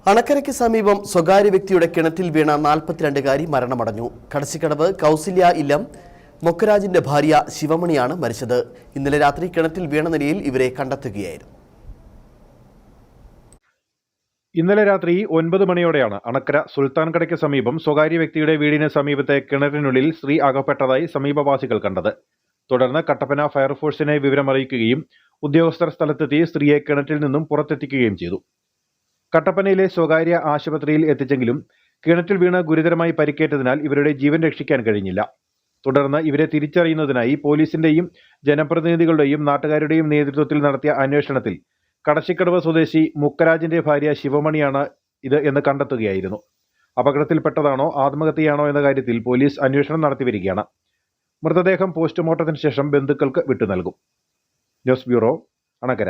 അണക്കരയ്ക്ക് സമീപം സ്വകാര്യ വ്യക്തിയുടെ കിണറ്റിൽ വീണ 42-കാരി മരണമടഞ്ഞു. കടച്ചിക്കടവ് കൗസല്യ ഇല്ലം മൊക്കരാജിന്റെ ഭാര്യ ശിവമണിയാണ് മരിച്ചത്. ഇന്നലെ രാത്രി കിണറ്റിൽ വീണ നിലയിൽ ഇവരെ കണ്ടെത്തുകയായിരുന്നു. ഇന്നലെ രാത്രി 9 മണിയോടെയാണ് അണക്കര സുൽത്താൻകടയ്ക്ക് സമീപം സ്വകാര്യ വ്യക്തിയുടെ വീടിന് സമീപത്തെ കിണറ്റിനുള്ളിൽ സ്ത്രീ അകപ്പെട്ടതായി സമീപവാസികൾ കണ്ടത്. തുടർന്ന് കട്ടപ്പന ഫയർഫോഴ്സിനെ വിവരമറിയിക്കുകയും ഉദ്യോഗസ്ഥർ സ്ഥലത്തെത്തി സ്ത്രീയെ കിണറ്റിൽ നിന്നും പുറത്തെത്തിക്കുകയും ചെയ്തു. കട്ടപ്പനയിലെ സ്വകാര്യ ആശുപത്രിയിൽ എത്തിച്ചെങ്കിലും കിണറ്റിൽ വീണ് ഗുരുതരമായി പരിക്കേറ്റതിനാൽ ഇവരുടെ ജീവൻ രക്ഷിക്കാൻ കഴിഞ്ഞില്ല. തുടർന്ന് ഇവരെ തിരിച്ചറിയുന്നതിനായി പോലീസിന്റെയും ജനപ്രതിനിധികളുടെയും നാട്ടുകാരുടെയും നേതൃത്വത്തിൽ നടത്തിയ അന്വേഷണത്തിൽ കടച്ചിക്കടവ് സ്വദേശി മുക്കരാജിന്റെ ഭാര്യ ശിവമണിയാണ് ഇത് എന്ന് കണ്ടെത്തുകയായിരുന്നു. അപകടത്തിൽപ്പെട്ടതാണോ ആത്മഹത്യയാണോ എന്ന കാര്യത്തിൽ പോലീസ് അന്വേഷണം നടത്തിവരികയാണ്. മൃതദേഹം പോസ്റ്റ്മോർട്ടത്തിന് ശേഷം ബന്ധുക്കൾക്ക് വിട്ടു നൽകും. News bureau, Anakkara.